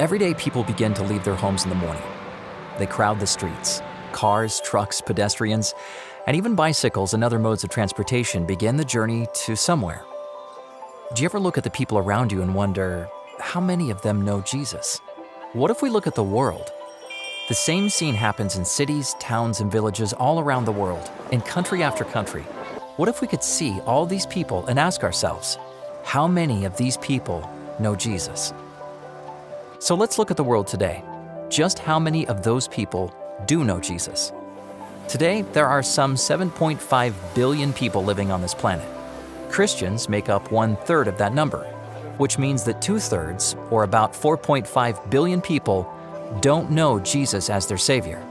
Every day people begin to leave their homes in the morning. They crowd the streets. Cars, trucks, pedestrians, and even bicycles and other modes of transportation begin the journey to somewhere. Do you ever look at the people around you and wonder, how many of them know Jesus? What if we look at the world? The same scene happens in cities, towns, and villages all around the world, in country after country. What if we could see all these people and ask ourselves, how many of these people know Jesus? So let's look at the world today. Just how many of those people do know Jesus? Today, there are some 7.5 billion people living on this planet. Christians make up 1/3 of that number, which means that 2/3, or about 4.5 billion people, don't know Jesus as their Savior.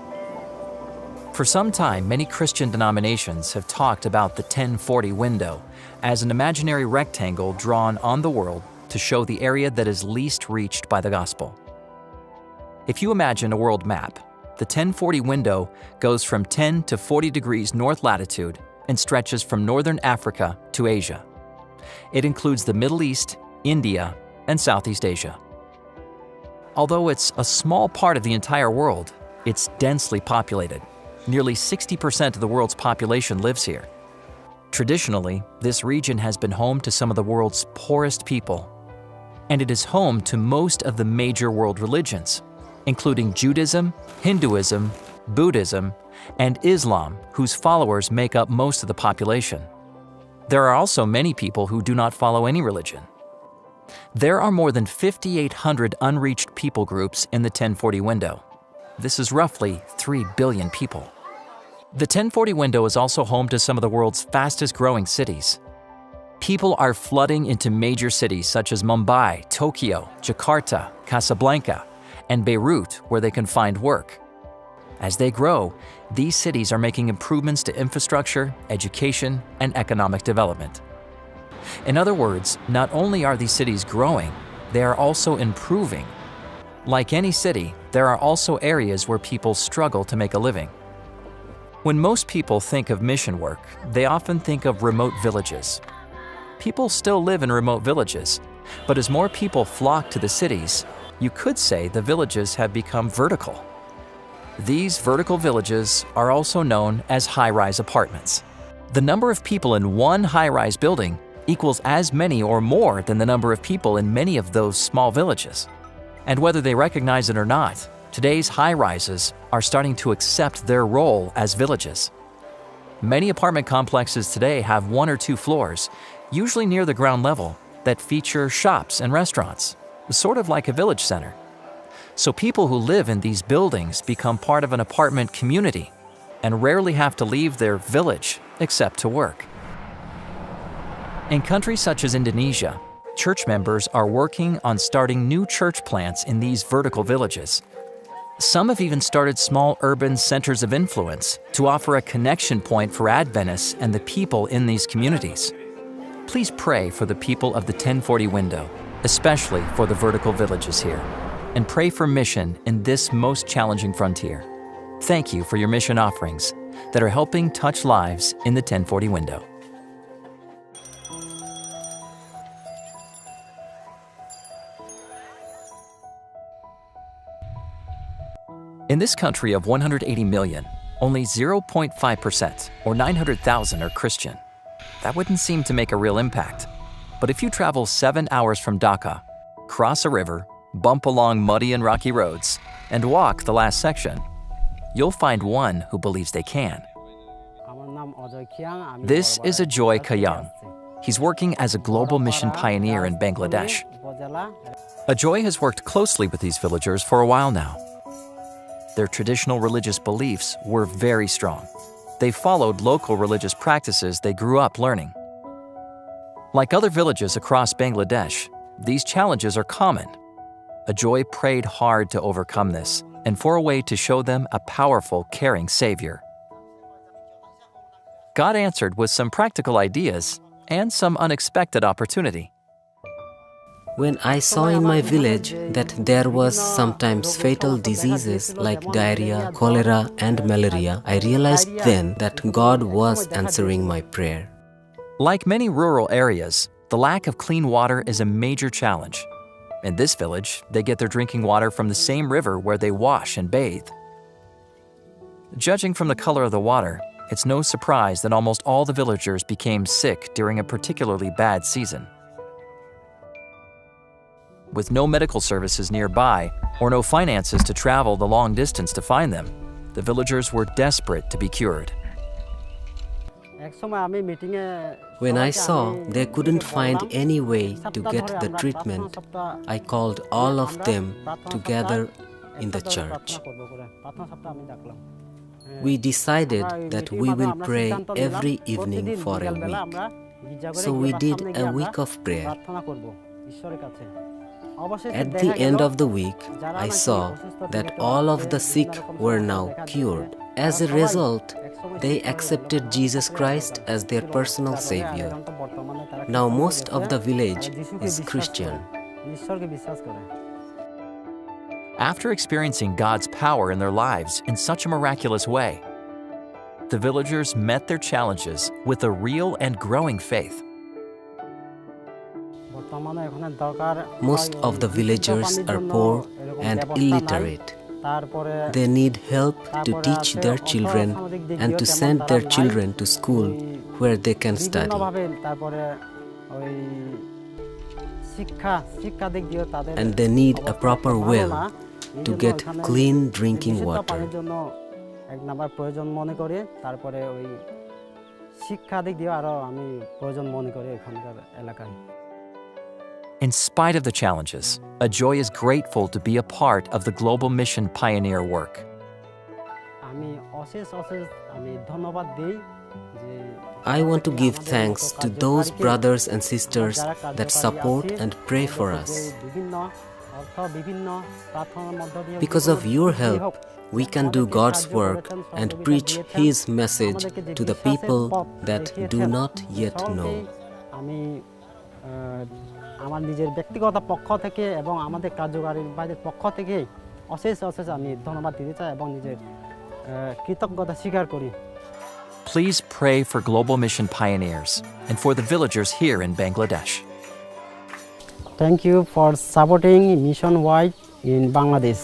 For some time, many Christian denominations have talked about the 1040 window as an imaginary rectangle drawn on the world to show the area that is least reached by the gospel. If you imagine a world map, the 1040 window goes from 10 to 40 degrees north latitude and stretches from northern Africa to Asia. It includes the Middle East, India, and Southeast Asia. Although it's a small part of the entire world, it's densely populated. Nearly 60% of the world's population lives here. Traditionally, this region has been home to some of the world's poorest people, and it is home to most of the major world religions, including Judaism, Hinduism, Buddhism, and Islam, whose followers make up most of the population. There are also many people who do not follow any religion. There are more than 5,800 unreached people groups in the 1040 window. This is roughly 3 billion people. The 1040 window is also home to some of the world's fastest growing cities. People are flooding into major cities such as Mumbai, Tokyo, Jakarta, Casablanca, and Beirut, where they can find work. As they grow, these cities are making improvements to infrastructure, education, and economic development. In other words, not only are these cities growing, they are also improving. Like any city, there are also areas where people struggle to make a living. When most people think of mission work, they often think of remote villages. People still live in remote villages, but as more people flock to the cities, you could say the villages have become vertical. These vertical villages are also known as high-rise apartments. The number of people in one high-rise building equals as many or more than the number of people in many of those small villages. And whether they recognize it or not, today's high-rises are starting to accept their role as villages. Many apartment complexes today have 1 or 2 floors, usually near the ground level, that feature shops and restaurants, sort of like a village center. So people who live in these buildings become part of an apartment community and rarely have to leave their village except to work. In countries such as Indonesia, church members are working on starting new church plants in these vertical villages. Some have even started small urban centers of influence to offer a connection point for Adventists and the people in these communities. Please pray for the people of the 1040 window, especially for the vertical villages here, and pray for mission in this most challenging frontier. Thank you for your mission offerings that are helping touch lives in the 1040 window. In this country of 180 million, only 0.5%, or 900,000, are Christian. That wouldn't seem to make a real impact. But if you travel 7 hours from Dhaka, cross a river, bump along muddy and rocky roads, and walk the last section, you'll find one who believes they can. This is Ajoy Kayang. He's working as a global mission pioneer in Bangladesh. Ajoy has worked closely with these villagers for a while now. Their traditional religious beliefs were very strong. They followed local religious practices they grew up learning. Like other villages across Bangladesh, these challenges are common. Ajoy prayed hard to overcome this and for a way to show them a powerful, caring Savior. God answered with some practical ideas and some unexpected opportunity. When I saw in my village that there was sometimes fatal diseases like diarrhea, cholera, and malaria, I realized then that God was answering my prayer. Like many rural areas, the lack of clean water is a major challenge. In this village, they get their drinking water from the same river where they wash and bathe. Judging from the color of the water, it's no surprise that almost all the villagers became sick during a particularly bad season. With no medical services nearby or no finances to travel the long distance to find them, the villagers were desperate to be cured. When I saw they couldn't find any way to get the treatment, I called all of them together in the church. We decided that we will pray every evening for a week. So we did a week of prayer. At the end of the week, I saw that all of the sick were now cured. As a result, they accepted Jesus Christ as their personal Savior. Now most of the village is Christian. After experiencing God's power in their lives in such a miraculous way, the villagers met their challenges with a real and growing faith. Most of the villagers are poor and illiterate. They need help to teach their children and to send their children to school where they can study. And they need a proper well to get clean drinking water. In spite of the challenges, Ajoy is grateful to be a part of the Global Mission Pioneer work. I want to give thanks to those brothers and sisters that support and pray for us. Because of your help, we can do God's work and preach His message to the people that do not yet know. আমার নিজের ব্যক্তিগত পক্ষ থেকে এবং আমাদের কার্যকারীর বাইরের পক্ষ থেকে অশেষ আমি ধন্যবাদ দিতে চাই এবং নিজের কৃতজ্ঞতা স্বীকার করি। Please pray for Global Mission Pioneers and for the villagers here in Bangladesh. Thank you for supporting Mission Wide in Bangladesh.